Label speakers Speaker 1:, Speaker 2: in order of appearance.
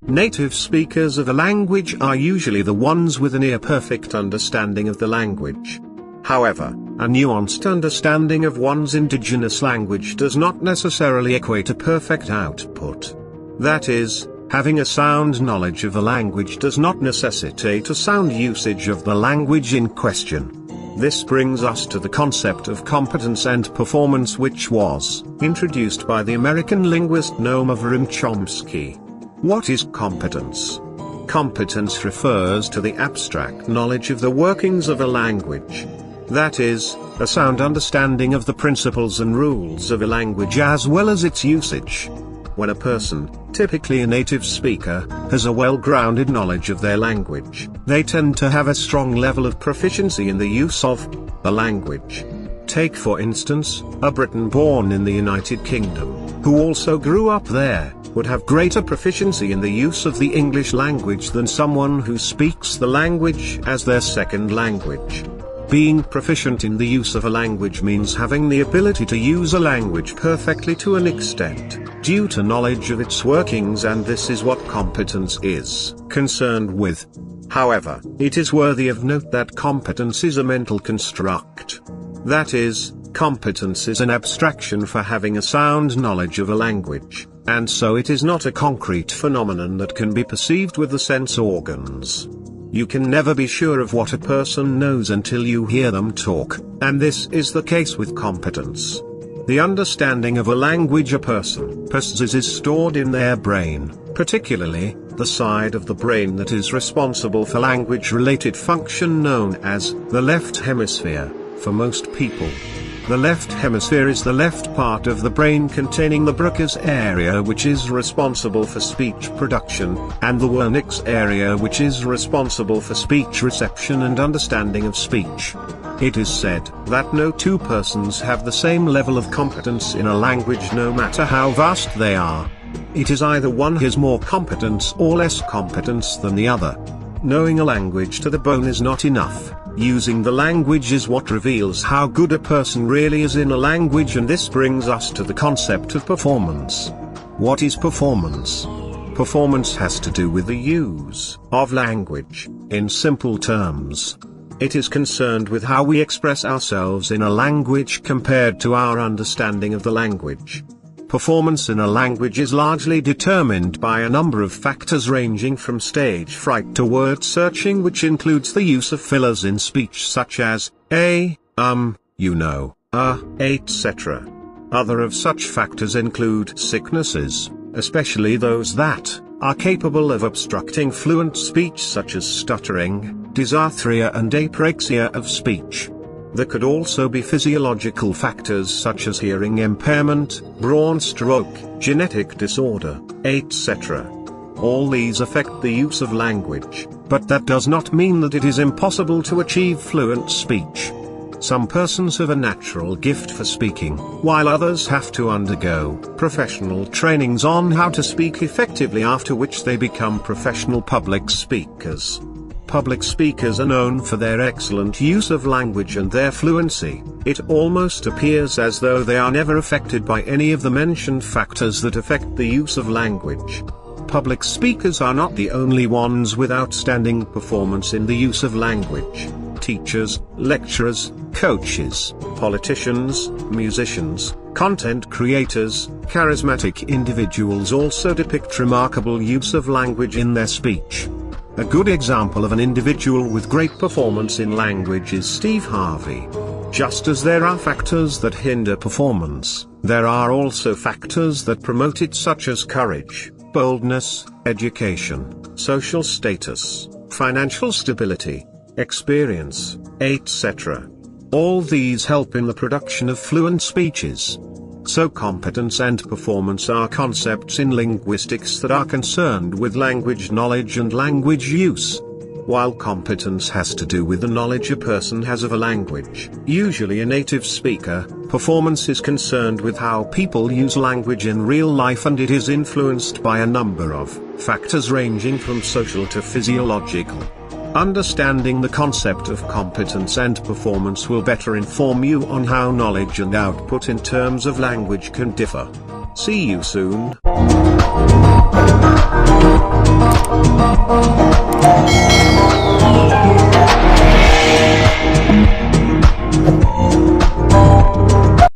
Speaker 1: Native speakers of a language are usually the ones with a near-perfect understanding of the language. However, a nuanced understanding of one's indigenous language does not necessarily equate a perfect output. That is, having a sound knowledge of a language does not necessitate a sound usage of the language in question. This brings us to the concept of competence and performance, which was introduced by the American linguist Noam Chomsky. What is competence? Competence refers to the abstract knowledge of the workings of a language. That is, a sound understanding of the principles and rules of a language as well as its usage. When a person, typically a native speaker, has a well-grounded knowledge of their language, they tend to have a strong level of proficiency in the use of the language. Take for instance, a Briton born in the United Kingdom, who also grew up there, would have greater proficiency in the use of the English language than someone who speaks the language as their second language. Being proficient in the use of a language means having the ability to use a language perfectly to an extent, due to knowledge of its workings, and this is what competence is concerned with. However, it is worthy of note that competence is a mental construct. That is, competence is an abstraction for having a sound knowledge of a language, and so it is not a concrete phenomenon that can be perceived with the sense organs. You can never be sure of what a person knows until you hear them talk, and this is the case with competence. The understanding of a language a person possesses is stored in their brain, particularly the side of the brain that is responsible for language-related function known as the left hemisphere, for most people. The left hemisphere is the left part of the brain containing the Broca's area, which is responsible for speech production, and the Wernicke's area, which is responsible for speech reception and understanding of speech. It is said that no two persons have the same level of competence in a language no matter how vast they are. It is either one has more competence or less competence than the other. Knowing a language to the bone is not enough. Using the language is what reveals how good a person really is in a language, and this brings us to the concept of performance. What is performance? Performance has to do with the use of language, in simple terms. It is concerned with how we express ourselves in a language compared to our understanding of the language. Performance in a language is largely determined by a number of factors ranging from stage fright to word searching, which includes the use of fillers in speech such as you know, etc. Other of such factors include sicknesses, especially those that are capable of obstructing fluent speech such as stuttering, dysarthria and apraxia of speech. There could also be physiological factors such as hearing impairment, brain stroke, genetic disorder, etc. All these affect the use of language, but that does not mean that it is impossible to achieve fluent speech. Some persons have a natural gift for speaking, while others have to undergo professional trainings on how to speak effectively, after which they become professional public speakers. Public speakers are known for their excellent use of language and their fluency. It almost appears as though they are never affected by any of the mentioned factors that affect the use of language. Public speakers are not the only ones with outstanding performance in the use of language. Teachers, lecturers, coaches, politicians, musicians, content creators, charismatic individuals also depict remarkable use of language in their speech. A good example of an individual with great performance in language is Steve Harvey. Just as there are factors that hinder performance, there are also factors that promote it, such as courage, boldness, education, social status, financial stability, experience, etc. All these help in the production of fluent speeches. So competence and performance are concepts in linguistics that are concerned with language knowledge and language use. While competence has to do with the knowledge a person has of a language, usually a native speaker, performance is concerned with how people use language in real life, and it is influenced by a number of factors ranging from social to physiological. Understanding the concept of competence and performance will better inform you on how knowledge and output in terms of language can differ. See you soon.